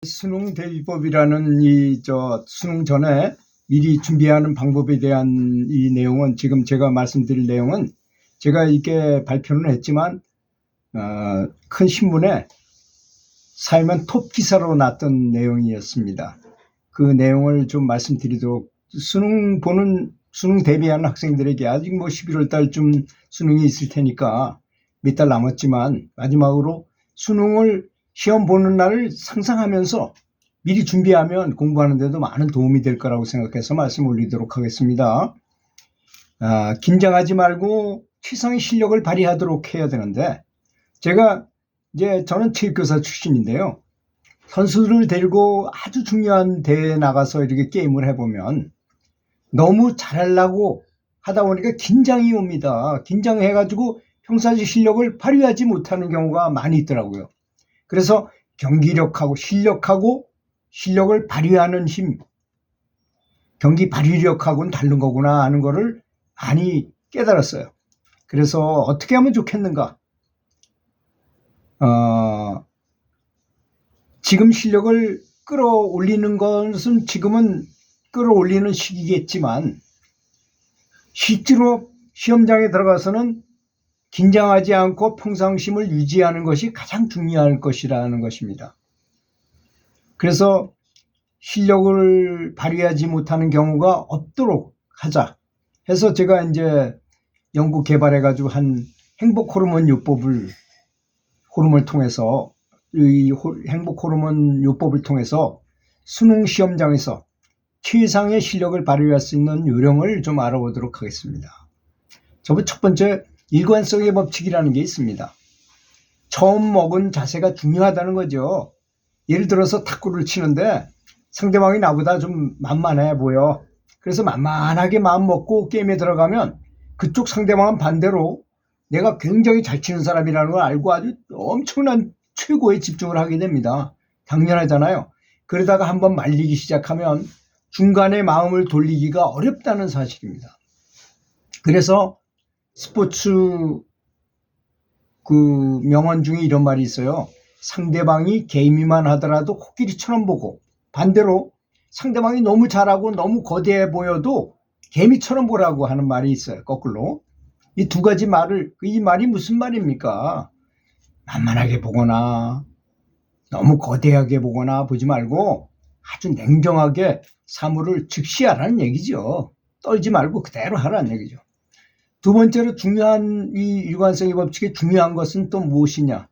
수능 대비법이라는 수능 전에 미리 준비하는 방법에 대한 이 내용은 지금 제가 말씀드릴 내용은 제가 이렇게 발표는 했지만 큰 신문에 사회면 톱 기사로 났던 내용이었습니다. 그 내용을 좀 말씀드리도록 수능 대비하는 학생들에게 아직 11월 달쯤 수능이 있을 테니까 몇 달 남았지만 마지막으로 수능을 시험 보는 날을 상상하면서 미리 준비하면 공부하는 데도 많은 도움이 될 거라고 생각해서 말씀 올리도록 하겠습니다. 긴장하지 말고 최상의 실력을 발휘하도록 해야 되는데 저는 체육교사 출신인데요. 선수를 데리고 아주 중요한 대회에 나가서 이렇게 게임을 해보면 너무 잘하려고 하다 보니까 긴장이 옵니다. 긴장해가지고 평상시 실력을 발휘하지 못하는 경우가 많이 있더라고요. 그래서 경기력하고 실력을 발휘하는 힘, 경기 발휘력하고는 다른 거구나 하는 거를 많이 깨달았어요. 그래서 어떻게 하면 좋겠는가? 지금 실력을 끌어올리는 것은 지금은 끌어올리는 시기겠지만 실제로 시험장에 들어가서는 긴장하지 않고 평상심을 유지하는 것이 가장 중요할 것이라는 것입니다. 그래서 실력을 발휘하지 못하는 경우가 없도록 하자 해서 제가 이제 연구 개발해가지고 한 행복 호르몬 요법을 통해서 이 행복 호르몬 요법을 통해서 수능 시험장에서 최상의 실력을 발휘할 수 있는 요령을 좀 알아보도록 하겠습니다. 첫 번째 일관성의 법칙이라는 게 있습니다. 처음 먹은 자세가 중요하다는 거죠. 예를 들어서 탁구를 치는데 상대방이 나보다 좀 만만해 보여. 그래서 만만하게 마음 먹고 게임에 들어가면 그쪽 상대방은 반대로 내가 굉장히 잘 치는 사람이라는 걸 알고 아주 엄청난 최고의 집중을 하게 됩니다. 당연하잖아요. 그러다가 한번 말리기 시작하면 중간에 마음을 돌리기가 어렵다는 사실입니다. 그래서 스포츠 명언 중에 이런 말이 있어요. 상대방이 게임만 하더라도 코끼리처럼 보고 반대로 상대방이 너무 잘하고 너무 거대해 보여도 개미처럼 보라고 하는 말이 있어요. 거꾸로. 이 두 가지 이 말이 무슨 말입니까? 만만하게 보거나 너무 거대하게 보거나 보지 말고 아주 냉정하게 사물을 직시하라는 얘기죠. 떨지 말고 그대로 하라는 얘기죠. 두 번째로 중요한 이 일관성의 법칙의 중요한 것은 또 무엇이냐?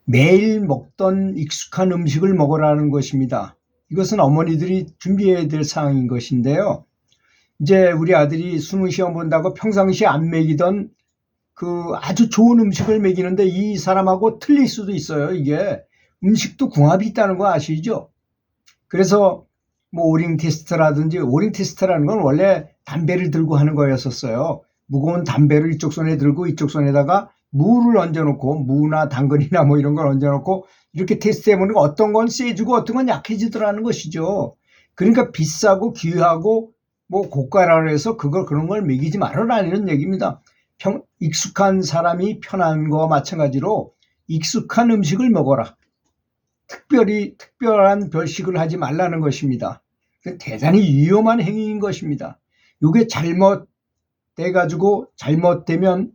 매일 먹던 익숙한 음식을 먹으라는 것입니다. 이것은 어머니들이 준비해야 될 사항인 것인데요. 이제 우리 아들이 수능 시험 본다고 평상시에 안 먹이던 아주 좋은 음식을 먹이는데 이 사람하고 틀릴 수도 있어요. 이게 음식도 궁합이 있다는 거 아시죠? 그래서 오링 테스트라는 건 원래 담배를 들고 하는 거였었어요. 무거운 담배를 이쪽 손에 들고 이쪽 손에다가 무를 얹어놓고 무나 당근이나 이런 걸 얹어놓고 이렇게 테스트해보니까 어떤 건 세지고 어떤 건 약해지더라는 것이죠. 그러니까 비싸고 귀하고 고가라고 해서 그런 걸 먹이지 말아라는 얘기입니다. 익숙한 사람이 편한 거와 마찬가지로 익숙한 음식을 먹어라. 특별한 별식을 하지 말라는 것입니다. 대단히 위험한 행위인 것입니다. 이게 잘못되면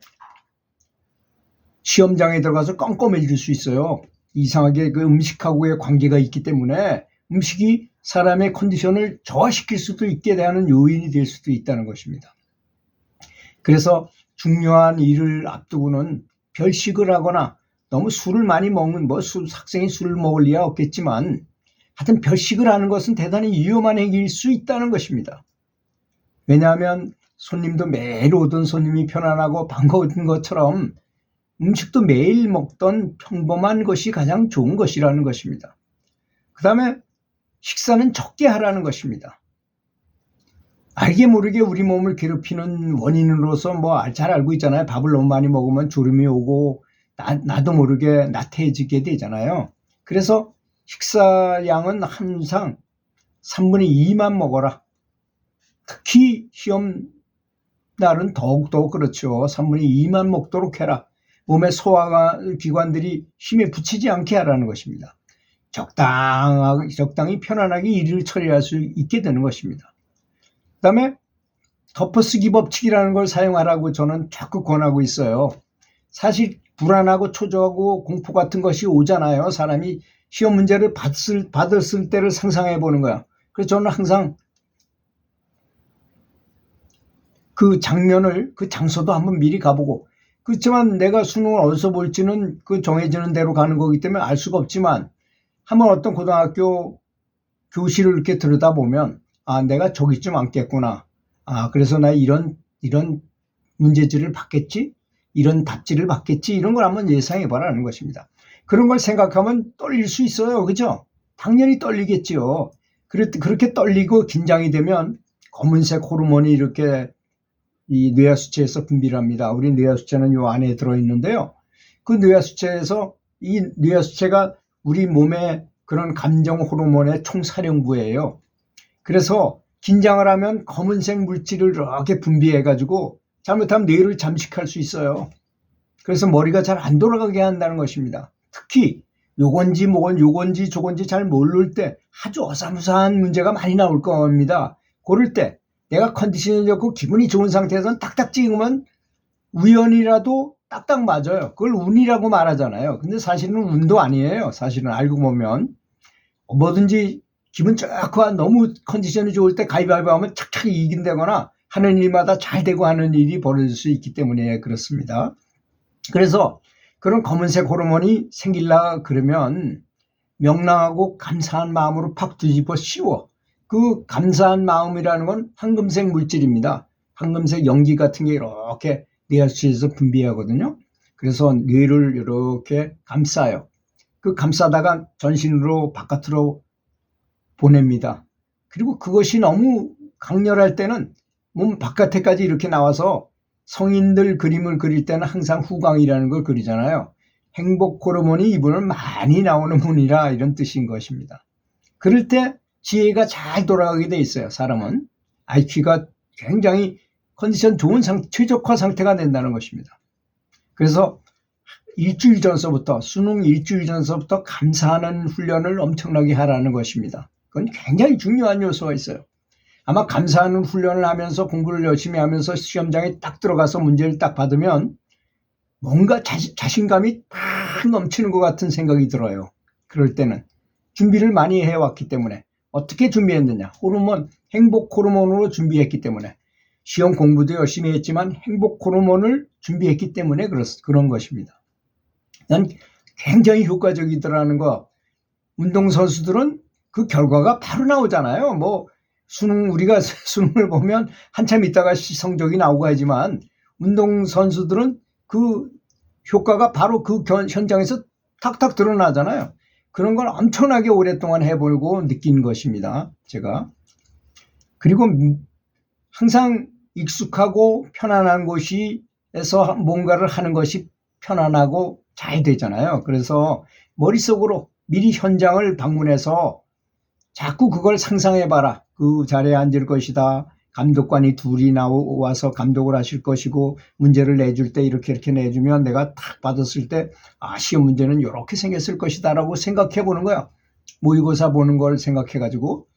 시험장에 들어가서 껌껌해질 수 있어요. 이상하게 그 음식하고의 관계가 있기 때문에 음식이 사람의 컨디션을 저하시킬 수도 있게 되는 요인이 될 수도 있다는 것입니다. 그래서 중요한 일을 앞두고는 별식을 하거나 너무 술을 많이 먹는 학생이 술을 먹을 리야 없겠지만 하여튼 별식을 하는 것은 대단히 위험한 행위일 수 있다는 것입니다. 왜냐하면 손님도 매일 오던 손님이 편안하고 반가운 것처럼 음식도 매일 먹던 평범한 것이 가장 좋은 것이라는 것입니다. 그 다음에 식사는 적게 하라는 것입니다. 알게 모르게 우리 몸을 괴롭히는 원인으로서 잘 알고 있잖아요. 밥을 너무 많이 먹으면 졸음이 오고 나도 모르게 나태해지게 되잖아요. 그래서 식사량은 항상 3분의 2만 먹어라. 특히 시험 날은 더욱더 그렇죠. 3분의 2만 먹도록 해라. 몸의 소화기관들이 힘에 부치지 않게 하라는 것입니다. 적당히 편안하게 일을 처리할 수 있게 되는 것입니다. 그 다음에 덮어쓰기 법칙이라는 걸 사용하라고 저는 자꾸 권하고 있어요. 사실 불안하고 초조하고 공포 같은 것이 오잖아요. 사람이 시험 문제를 받았을 때를 상상해 보는 거야. 그래서 저는 항상 그 장면을, 그 장소도 한번 미리 가보고, 그렇지만 내가 수능을 어디서 볼지는 그 정해지는 대로 가는 거기 때문에 알 수가 없지만, 한번 어떤 고등학교 교실을 이렇게 들여다보면, 아, 내가 저기쯤 앉겠구나. 아, 그래서 나 이런 문제지를 받겠지? 이런 답지를 받겠지? 이런 걸 한번 예상해 봐라는 것입니다. 그런 걸 생각하면 떨릴 수 있어요. 그죠? 당연히 떨리겠지요. 그렇게 떨리고 긴장이 되면 검은색 호르몬이 이렇게 이 뇌하수체에서 분비를 합니다. 우리 뇌하수체는 요 안에 들어있는데요. 그 뇌하수체에서 이 뇌하수체가 우리 몸의 그런 감정 호르몬의 총사령부예요. 그래서 긴장을 하면 검은색 물질을 이렇게 분비해가지고 잘못하면 뇌를 잠식할 수 있어요. 그래서 머리가 잘 안 돌아가게 한다는 것입니다. 특히 요건지 요건지 저건지 잘 모를 때 아주 어사무사한 문제가 많이 나올 겁니다. 그럴 때 내가 컨디션이 좋고 기분이 좋은 상태에서는 딱딱 찍으면 우연이라도 딱딱 맞아요. 그걸 운이라고 말하잖아요. 근데 사실은 운도 아니에요. 사실은 알고 보면 뭐든지 기분 좋고 너무 컨디션이 좋을 때 가위바위보 하면 착착 이긴다거나 하는 일마다 잘 되고 하는 일이 벌어질 수 있기 때문에 그렇습니다. 그래서 그런 검은색 호르몬이 생길라 그러면 명랑하고 감사한 마음으로 팍 뒤집어 씌워. 그 감사한 마음이라는 건 황금색 물질입니다. 황금색 연기 같은 게 이렇게 뇌하수체에서 분비하거든요. 그래서 뇌를 이렇게 감싸요. 그 감싸다가 전신으로 바깥으로 보냅니다. 그리고 그것이 너무 강렬할 때는 몸 바깥에까지 이렇게 나와서 성인들 그림을 그릴 때는 항상 후광이라는 걸 그리잖아요. 행복 호르몬이 이분을 많이 나오는 분이라 이런 뜻인 것입니다. 그럴 때 지혜가 잘 돌아가게 돼 있어요. 사람은 IQ가 굉장히 컨디션 좋은 최적화 상태가 된다는 것입니다. 그래서 일주일 전서부터 수능 일주일 전서부터 감사하는 훈련을 엄청나게 하라는 것입니다. 그건 굉장히 중요한 요소가 있어요. 아마 감사하는 훈련을 하면서 공부를 열심히 하면서 시험장에 딱 들어가서 문제를 딱 받으면 뭔가 자신감이 팍 넘치는 것 같은 생각이 들어요. 그럴 때는 준비를 많이 해왔기 때문에. 어떻게 준비했느냐? 행복 호르몬으로 준비했기 때문에. 시험 공부도 열심히 했지만 행복 호르몬을 준비했기 때문에 그런 것입니다. 난 굉장히 효과적이더라는 거. 운동선수들은 그 결과가 바로 나오잖아요. 우리가 수능을 보면 한참 있다가 성적이 나오고 하지만 운동선수들은 그 효과가 바로 그 현장에서 탁탁 드러나잖아요. 그런 걸 엄청나게 오랫동안 해보고 느낀 것입니다. 제가. 그리고 항상 익숙하고 편안한 곳에서 뭔가를 하는 것이 편안하고 잘 되잖아요. 그래서 머릿속으로 미리 현장을 방문해서 자꾸 그걸 상상해봐라. 그 자리에 앉을 것이다. 감독관이 둘이 나와서 감독을 하실 것이고 문제를 내줄 때 이렇게 내주면 내가 탁 받았을 때 시험 문제는 이렇게 생겼을 것이다 라고 생각해 보는 거야. 모의고사 보는 걸 생각해 가지고.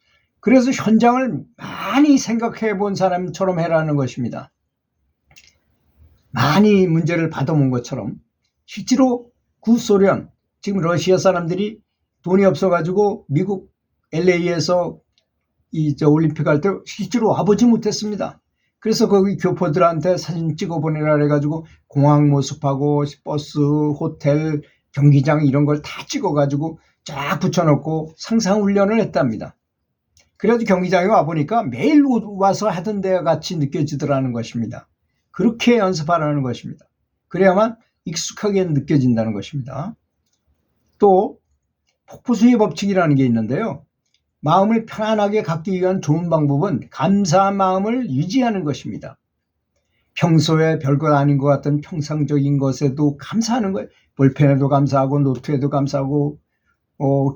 그래서 현장을 많이 생각해 본 사람처럼 해라는 것입니다. 많이 문제를 받아본 것처럼. 실제로 구소련, 지금 러시아 사람들이 돈이 없어가지고 미국 LA에서 올림픽 할 때 실제로 와보지 못했습니다. 그래서 거기 교포들한테 사진 찍어 보내라 해가지고 공항 모습하고 버스, 호텔, 경기장 이런 걸 다 찍어가지고 쫙 붙여놓고 상상훈련을 했답니다. 그래도 경기장에 와보니까 매일 와서 하던 데 같이 느껴지더라는 것입니다. 그렇게 연습하라는 것입니다. 그래야만 익숙하게 느껴진다는 것입니다. 또 폭포수의 법칙이라는 게 있는데요. 마음을 편안하게 갖기 위한 좋은 방법은 감사한 마음을 유지하는 것입니다. 평소에 별것 아닌 것 같은 평상적인 것에도 감사하는 거예요. 볼펜에도 감사하고 노트에도 감사하고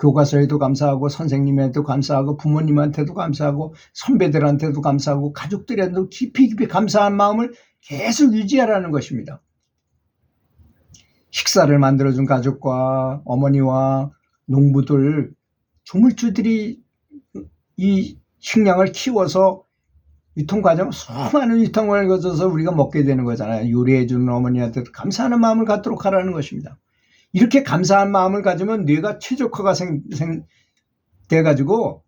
교과서에도 감사하고 선생님에도 감사하고 부모님한테도 감사하고 선배들한테도 감사하고 가족들한테도 깊이 감사한 마음을 계속 유지하라는 것입니다. 식사를 만들어준 가족과 어머니와 농부들 조물주들이 이 식량을 키워서 유통과정 수많은 유통을 거쳐서 우리가 먹게 되는 거잖아요. 요리해주는 어머니한테 감사하는 마음을 갖도록 하라는 것입니다. 이렇게 감사한 마음을 가지면 뇌가 최적화가 돼가지고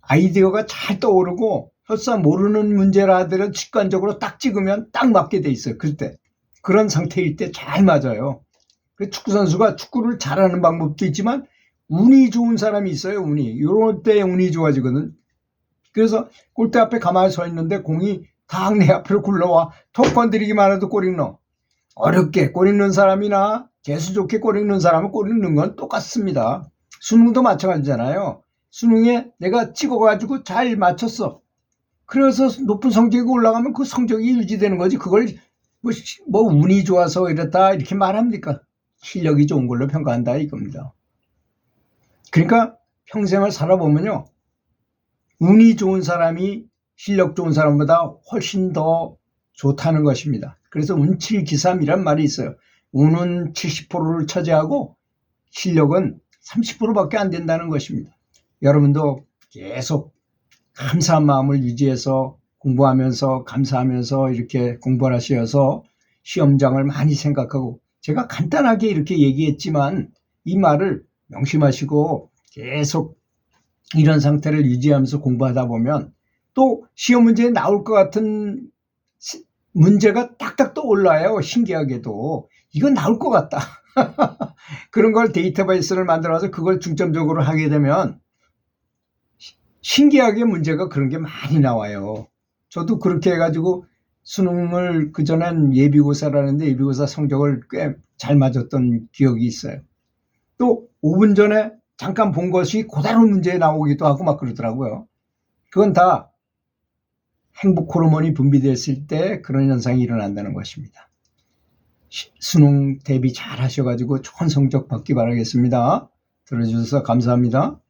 아이디어가 잘 떠오르고 설사 모르는 문제라 하더라도 직관적으로 딱 찍으면 딱 맞게 돼 있어요. 그때 그런 상태일 때 잘 맞아요. 축구선수가 축구를 잘하는 방법도 있지만 운이 좋은 사람이 있어요. 운이 이런 때 운이 좋아지거든. 그래서 골대 앞에 가만히 서 있는데 공이 딱 내 앞으로 굴러와. 톡 건드리기만 해도 골 넣어. 어렵게 골 넣는 사람이나 재수 좋게 골 넣는 사람은 골 넣는 건 똑같습니다. 수능도 마찬가지잖아요. 수능에 내가 찍어가지고 잘 맞췄어. 그래서 높은 성적이 올라가면 그 성적이 유지되는 거지. 그걸 뭐 운이 좋아서 이랬다 이렇게 말합니까? 실력이 좋은 걸로 평가한다 이겁니다. 그러니까 평생을 살아보면요. 운이 좋은 사람이 실력 좋은 사람보다 훨씬 더 좋다는 것입니다. 그래서 운칠기삼이란 말이 있어요. 운은 70%를 차지하고 실력은 30%밖에 안 된다는 것입니다. 여러분도 계속 감사한 마음을 유지해서 공부하면서 감사하면서 이렇게 공부를 하셔서 시험장을 많이 생각하고 제가 간단하게 이렇게 얘기했지만 이 말을 명심하시고 계속 이런 상태를 유지하면서 공부하다 보면 또 시험 문제에 나올 것 같은 문제가 딱딱 떠올라요. 신기하게도 이건 나올 것 같다. 그런 걸 데이터베이스를 만들어서 그걸 중점적으로 하게 되면 신기하게 문제가 그런 게 많이 나와요. 저도 그렇게 해가지고 수능을 그전엔 예비고사를 하는데 예비고사 성적을 꽤 잘 맞았던 기억이 있어요. 또 5분 전에 잠깐 본 것이 그대로 문제에 나오기도 하고 막 그러더라고요. 그건 다 행복 호르몬이 분비됐을 때 그런 현상이 일어난다는 것입니다. 수능 대비 잘 하셔가지고 좋은 성적 받기 바라겠습니다. 들어주셔서 감사합니다.